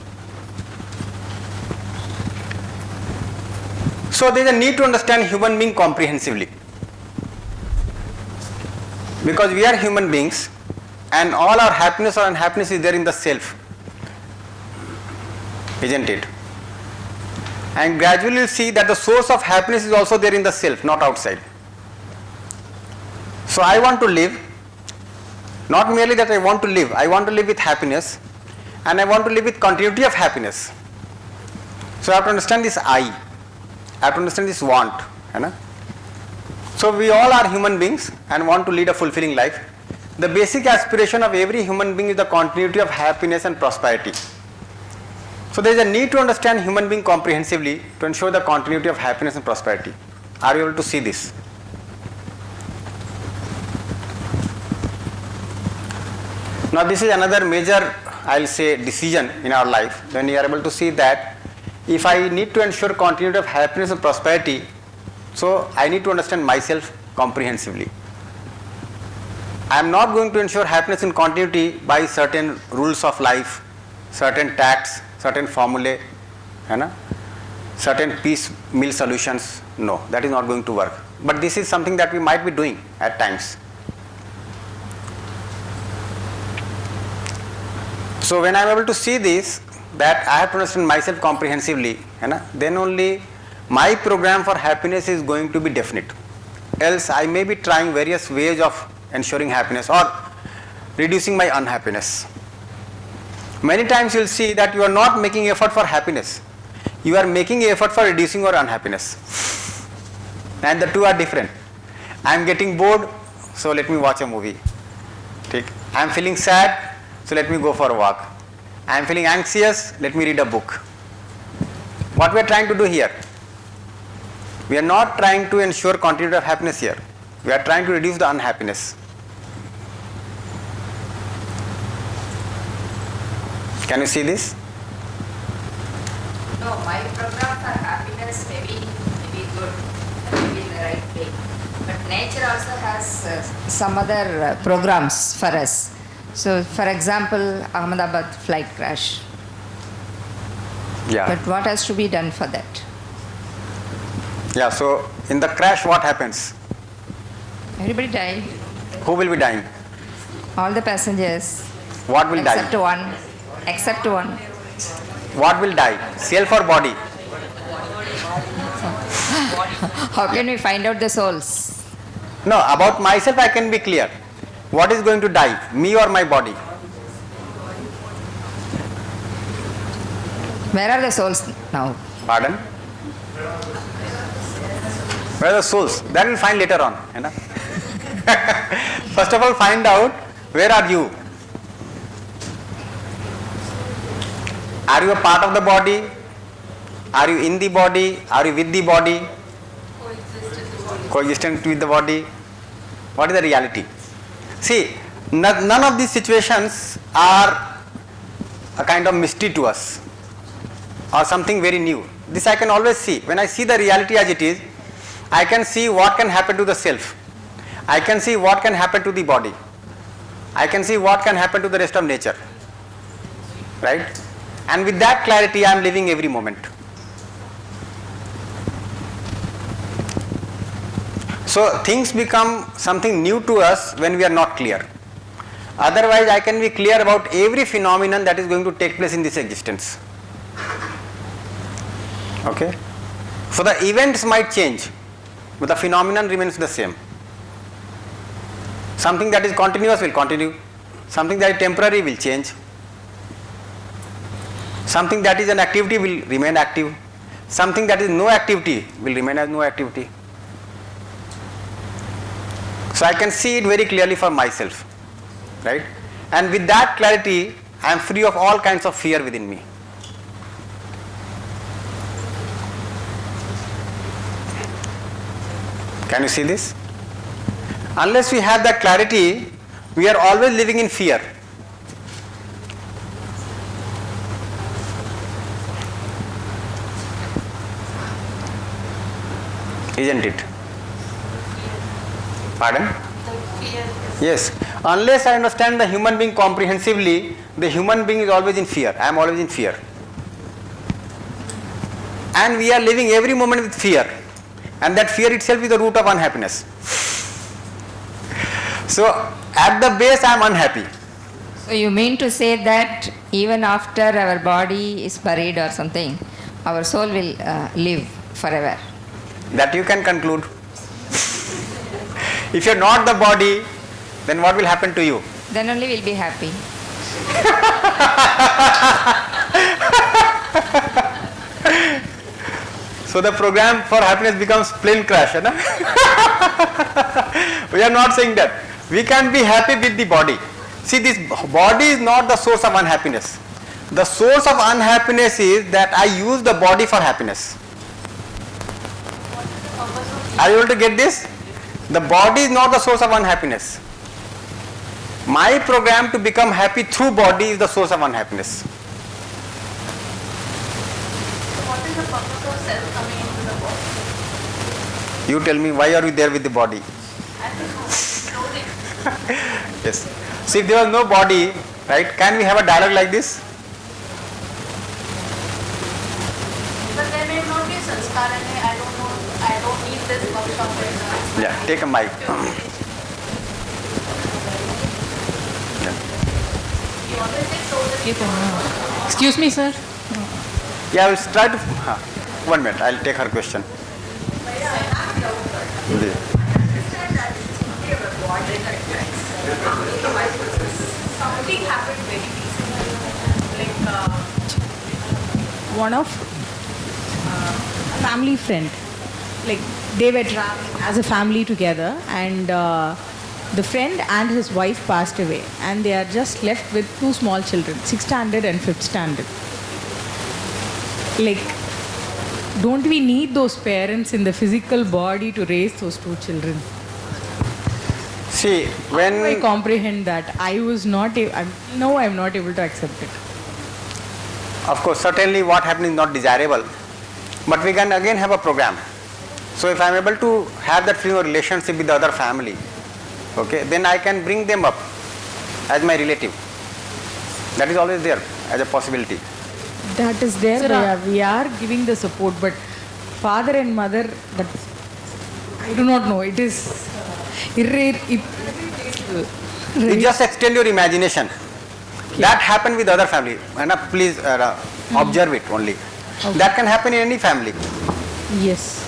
So there is a need to understand human being comprehensively. Because we are human beings and all our happiness or unhappiness is there in the self. Isn't it? And gradually you'll see that the source of happiness is also there in the self, not outside. So I want to live, not merely that I want to live with happiness and I want to live with continuity of happiness. So I have to understand this I have to understand this want. So we all are human beings and want to lead a fulfilling life. The basic aspiration of every human being is the continuity of happiness and prosperity. So there is a need to understand human being comprehensively to ensure the continuity of happiness and prosperity. Are you able to see this? Now this is another major, I'll say, decision in our life, when you are able to see that if I need to ensure continuity of happiness and prosperity, so I need to understand myself comprehensively. I am not going to ensure happiness and continuity by certain rules of life, certain tacts, certain formulae, certain piecemeal solutions. No, that is not going to work. But this is something that we might be doing at times. So when I am able to see this, that I have to understand myself comprehensively, then only my program for happiness is going to be definite. Else I may be trying various ways of ensuring happiness or reducing my unhappiness. Many times you will see that you are not making effort for happiness. You are making effort for reducing your unhappiness. And the two are different. I am getting bored, so let me watch a movie. I am feeling sad, so let me go for a walk. I am feeling anxious, let me read a book. What we are trying to do here? We are not trying to ensure continuity of happiness here. We are trying to reduce the unhappiness. Can you see this? No, my program for happiness may be good, maybe in the right way. But nature also has some other programs for us. So, for example, Ahmedabad flight crash. Yeah. But what has to be done for that? Yeah, so in the crash what happens? Everybody died. Who will be dying? All the passengers. What will except die? one. Except one. What will die? Self or body? How can we find out the souls? No, about myself I can be clear. What is going to die, me or my body? Where are the souls now? Pardon? Where are the souls? That we'll find later on. You know? First of all, find out where are you? Are you a part of the body? Are you in the body? Are you with the body? Coexistent with the body? What is the reality? See, none of these situations are a kind of mystery to us or something very new. This I can always see. When I see the reality as it is, I can see what can happen to the self. I can see what can happen to the body. I can see what can happen to the rest of nature. Right? And with that clarity I am living every moment. So things become something new to us when we are not clear. Otherwise I can be clear about every phenomenon that is going to take place in this existence. Okay? So the events might change, but the phenomenon remains the same. Something that is continuous will continue. Something that is temporary will change. Something that is an activity will remain active. Something that is no activity will remain as no activity. So I can see it very clearly for myself, right? And with that clarity, I am free of all kinds of fear within me. Can you see this? Unless we have that clarity, we are always living in fear. Isn't it? Pardon? Yes. Unless I understand the human being comprehensively, the human being is always in fear. I am always in fear. And we are living every moment with fear. And that fear itself is the root of unhappiness. So, at the base I am unhappy. So you mean to say that even after our body is buried or something, our soul will live forever? That you can conclude. If you are not the body, then what will happen to you? Then only we'll be happy. So the program for happiness becomes plane crash. Hai na? We are not saying that. We can be happy with the body. See, this body is not the source of unhappiness. The source of unhappiness is that I use the body for happiness. Are you able to get this? The body is not the source of unhappiness. My program to become happy through body is the source of unhappiness. So what is the purpose of self coming into the body? You tell me, why are you there with the body? I don't know. Floating. Yes. See, if there was no body, right, can we have a dialogue like this? But there may not be sanskar and I don't know, I don't need this workshop right now. Yeah, take a mic. You always say so that Excuse me, sir. Yeah, I will try to. 1 minute, I'll take her question. something happened very recently. Like One of a family friend, like they were traveling as a family together, and the friend and his wife passed away, and they are just left with 2 small children, 6th standard and 5th standard. Like, don't we need those parents in the physical body to raise those 2 children? See, How do I when comprehend that? I was not. I'm not able to accept it. of course, certainly what happened is not desirable, but we can again have a program. So if I am able to have that feeling of relationship with the other family, okay, then I can bring them up as my relative. That is always there as a possibility. That is there. Sir, We are giving the support, but father and mother, that I do not know. It is You just extend your imagination. That happened with other family. And please observe it only. Okay. That can happen in any family. Yes.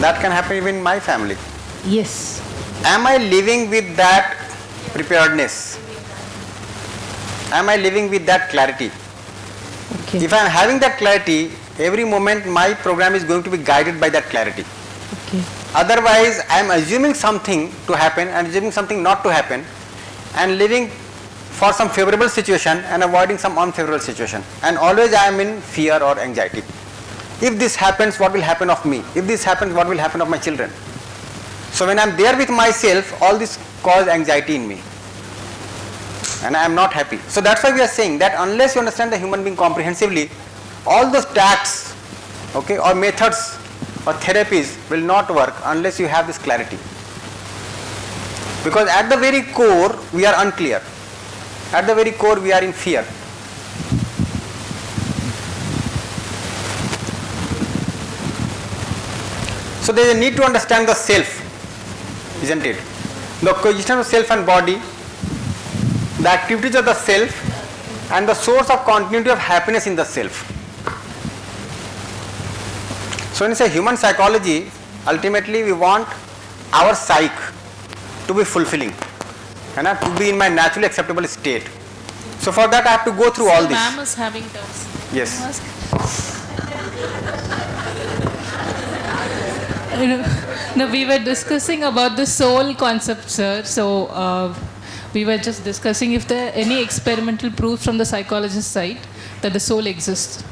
That can happen even in my family. Yes. Am I living with that preparedness? Am I living with that clarity? Okay. If I am having that clarity, every moment my program is going to be guided by that clarity. Okay. Otherwise, I am assuming something to happen and assuming something not to happen and living for some favorable situation and avoiding some unfavorable situation. And always I am in fear or anxiety. If this happens, what will happen of me? If this happens, what will happen of my children? So when I am there with myself, all this cause anxiety in me. And I am not happy. So that's why we are saying that unless you understand the human being comprehensively, all those tacts, okay, or methods or therapies will not work unless you have this clarity. Because at the very core, we are unclear. At the very core, we are in fear. So there is a need to understand the self, isn't it? The coexistence of self and body, the activities of the self, and the source of continuity of happiness in the self. So when we say human psychology, ultimately we want our psyche to be fulfilling and to be in my naturally acceptable state. So for that I have to go through all this. Ma'am is having doubts. Yes. No, we were discussing about the soul concept, sir. So we were just discussing if there are any experimental proof from the psychologist side that the soul exists.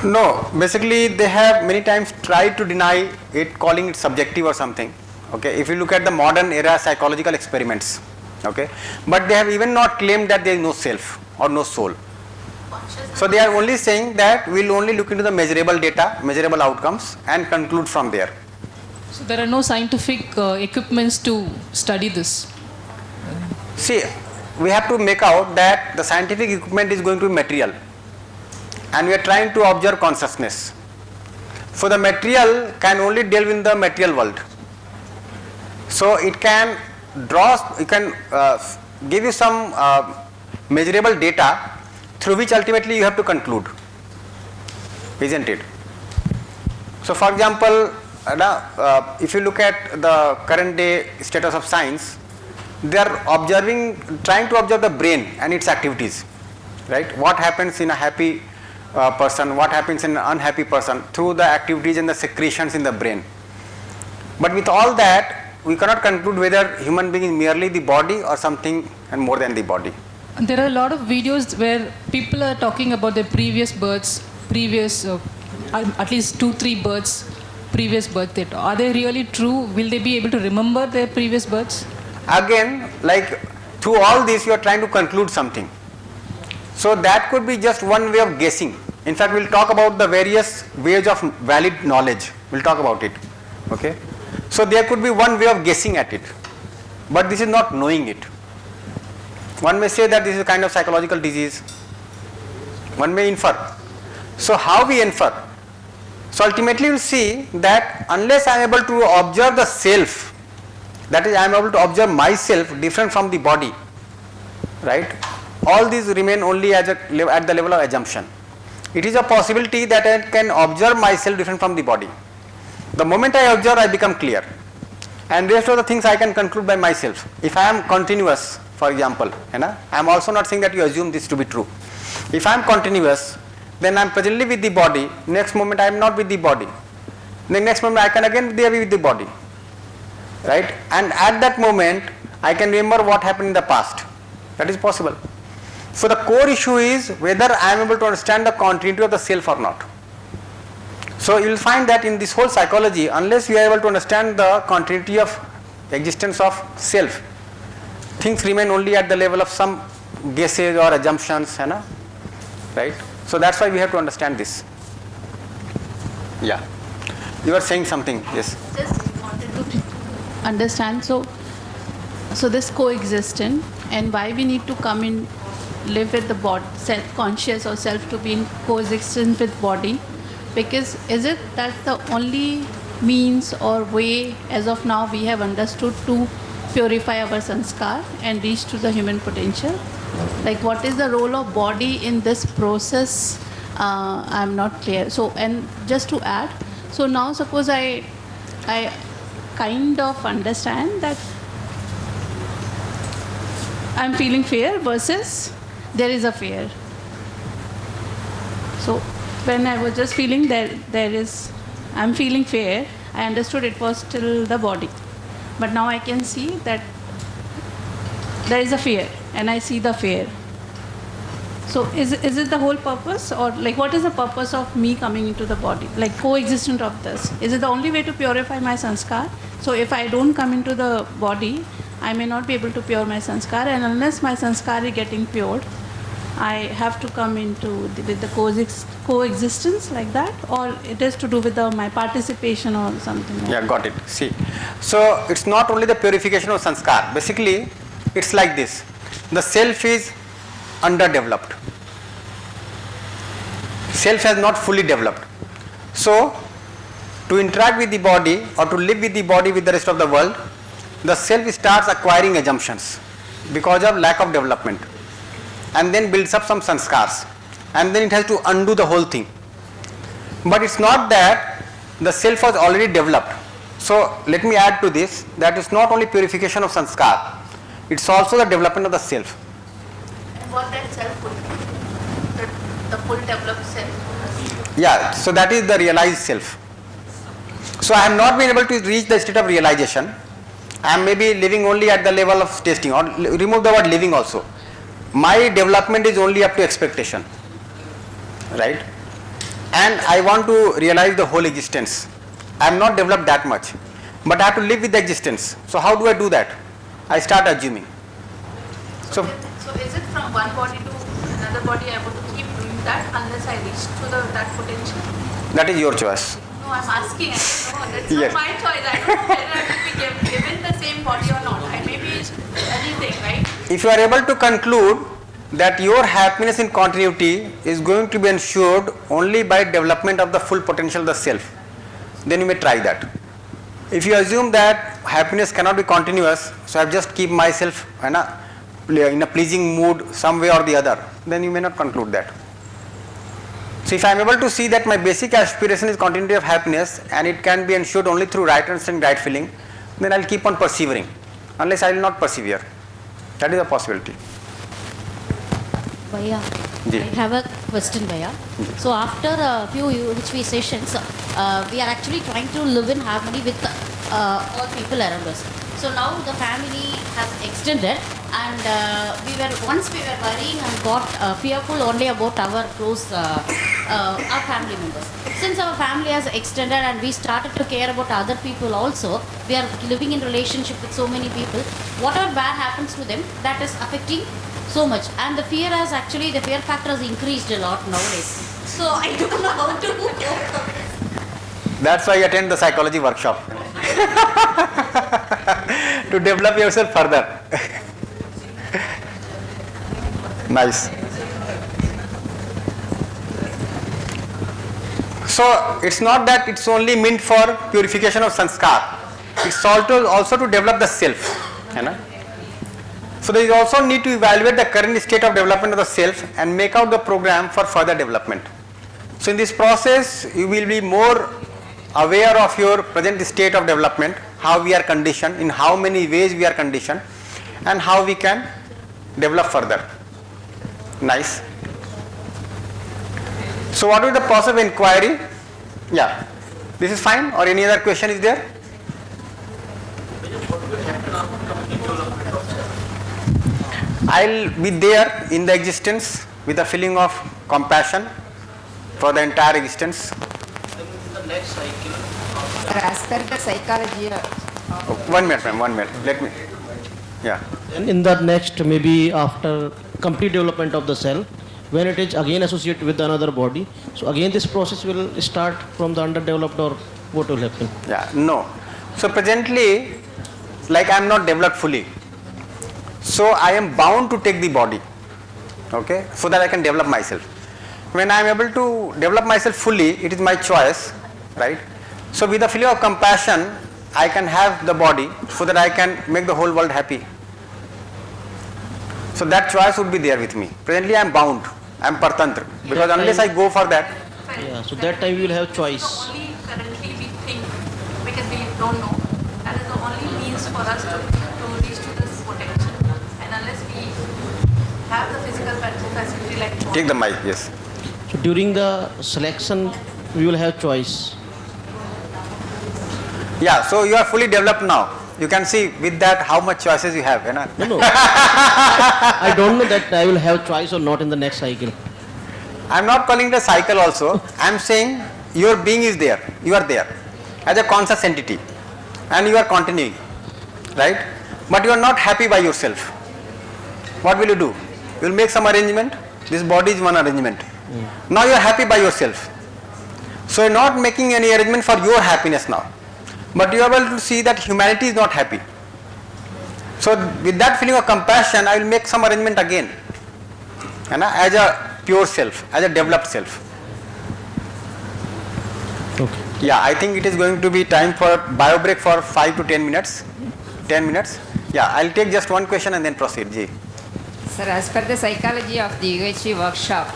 No, basically they have many times tried to deny it, calling it subjective or something. Okay, if you look at the modern era psychological experiments, okay, but they have even not claimed that there is no self or no soul. So they are only saying that we will only look into the measurable data, measurable outcomes and conclude from there. So there are no scientific equipments to study this. See, we have to make out that the scientific equipment is going to be material and we are trying to observe consciousness. So the material can only deal in the material world. So it can give you some measurable data through which ultimately you have to conclude, isn't it? So for example, if you look at the current day status of science, they are trying to observe the brain and its activities, right? What happens in a happy person, what happens in an unhappy person through the activities and the secretions in the brain. But with all that, we cannot conclude whether human being is merely the body or something and more than the body. There are a lot of videos where people are talking about their previous births, at least 2-3 births, previous birth date. Are they really true? Will they be able to remember their previous births? Again, like through all this you are trying to conclude something. So that could be just one way of guessing. In fact, we will talk about the various ways of valid knowledge. We will talk about it. Okay. So there could be one way of guessing at it. But this is not knowing it. One may say that this is a kind of psychological disease. One may infer. So how we infer? So ultimately you see that unless I am able to observe the self, that is I am able to observe myself different from the body, right? All these remain only at the level of assumption. It is a possibility that I can observe myself different from the body. The moment I observe, I become clear. And rest of the things I can conclude by myself. If I am continuous, for example, I am also not saying that you assume this to be true. If I am continuous, then I am presently with the body, next moment I am not with the body. The next moment I can again be with the body. Right? And at that moment, I can remember what happened in the past. That is possible. So the core issue is whether I am able to understand the continuity of the self or not. So you will find that in this whole psychology, unless we are able to understand the continuity of existence of self, things remain only at the level of some guesses or assumptions, right? So that's why we have to understand this. Yeah. You are saying something, yes. Just wanted to understand. So this coexistence and why we need to come in, live with the body, self-conscious or self to be in coexistence with body, because is it that the only means or way as of now we have understood to purify our sanskar and reach to the human potential? Like what is the role of body in this process? I'm not clear. So, and just to add, So now suppose I kind of understand that I'm feeling fear versus there is a fear. So when I was just feeling I'm feeling fear, I understood it was still the body. But now I can see that there is a fear and I see the fear. So is it the whole purpose, or like what is the purpose of me coming into the body, like coexistent of this? Is it the only way to purify my sanskar? So if I don't come into the body, I may not be able to pure my sanskar, and unless my sanskar is getting cured, I have to come with the coexistence like that, or it is to do with my participation or something like Yeah, got it. See, so it's not only the purification of sanskar. Basically, it's like this. The self is underdeveloped. Self has not fully developed. So, to interact with the body or to live with the body with the rest of the world, the self starts acquiring assumptions because of lack of development, and then builds up some sanskars, and then it has to undo the whole thing. But it's not that the self was already developed. So let me add to this that it's not only purification of sanskar, it's also the development of the self. And what that self would be, the full developed self? Yeah, so that is the realized self. So I have not been able to reach the state of realization. I am maybe living only at the level of tasting, or remove the word living also. My development is only up to expectation, right? And I want to realize the whole existence. I am not developed that much, but I have to live with the existence. So how do I do that? I start assuming. So is it from one body to another body I want to keep doing that unless I reach to that potential? that is your choice. No, I'm asking. I don't know. That's Yes. not my choice. I don't know whether I will be given the same body or not. I may be anything, right? If you are able to conclude that your happiness in continuity is going to be ensured only by development of the full potential of the self, then you may try that. If you assume that happiness cannot be continuous, so I just keep myself in a pleasing mood some way or the other, then you may not conclude that. So if I am able to see that my basic aspiration is continuity of happiness and it can be ensured only through right understanding, right feeling, then I will keep on persevering, unless I will not persevere. That is a possibility. Bhaiya, Ji. I have a question, Bhaiya. So after a few UHV sessions, we are actually trying to live in harmony with all people around us. So now the family has extended, and once we were worrying and got fearful only about our close, our family members. Since our family has extended and we started to care about other people also, we are living in relationship with so many people. Whatever bad happens to them, that is affecting so much, and the fear factor has increased a lot nowadays. So I don't know how to go. That's why you attend the psychology workshop. To develop yourself further. Nice. So it's not that it's only meant for purification of sanskar. It's also to develop the self. You know? So there is also need to evaluate the current state of development of the self and make out the program for further development. So in this process, you will be more aware of your present state of development, how we are conditioned, in how many ways we are conditioned, and how we can develop further. Nice. So what is the process of inquiry? Yeah. This is fine, or any other question is there? I'll be there in the existence with a feeling of compassion for the entire existence. As per the psychology. 1 minute, ma'am, 1 minute. Let me. Yeah. And in the next, maybe after complete development of the cell, when it is again associated with another body, so again this process will start from the underdeveloped, or what will happen? Yeah, no. So presently, like I am not developed fully. So I am bound to take the body, okay, so that I can develop myself. When I am able to develop myself fully, it is my choice, right? So with a feeling of compassion, I can have the body so that I can make the whole world happy. So that choice would be there with me. Presently I am bound, I am partantra, because unless I go for that. Yeah, so that time you will have choice. Only currently because we don't know. That is the only means for us to reach to this potential. And unless we have the physical facility like Take the mic, yes. So during the selection, we will have choice. Yeah, so you are fully developed now. You can see with that how much choices you have. You know? No. I don't know that I will have choice or not in the next cycle. I am not calling it a cycle also. I am saying your being is there. You are there as a conscious entity and you are continuing. Right? But you are not happy by yourself. What will you do? You will make some arrangement. This body is one arrangement. Now you are happy by yourself. So you are not making any arrangement for your happiness now. But you are able to see that humanity is not happy. So with that feeling of compassion, I will make some arrangement again. As a pure self, as a developed self. Okay. Yeah, I think it is going to be time for bio break for 5 to 10 minutes. 10 minutes. Yeah, I'll take just one question and then proceed. Ji. Sir, as per the psychology of the UHV workshop,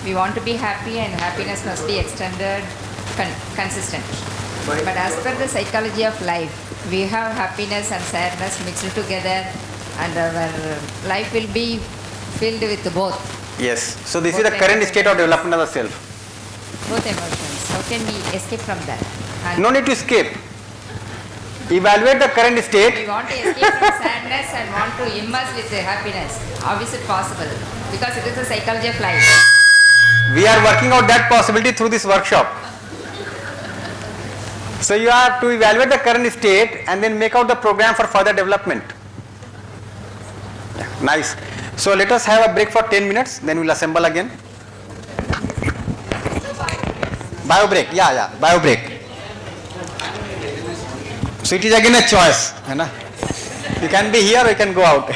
we want to be happy and happiness must be extended, consistent. But as per the psychology of life, we have happiness and sadness mixed together and our life will be filled with both. Yes. So this is the current state of development of the self. Both emotions. How can we escape from that? And No need to escape. Evaluate the current we state. want to escape from sadness and want to immerse with the happiness. How is it possible? Because it is the psychology of life. We are working out that possibility through this workshop. So you have to evaluate the current state and then make out the program for further development. Yeah, nice. So let us have a break for 10 minutes, then we'll assemble again. Bio break, yeah, bio break. So it is again a choice. You can be here or you can go out.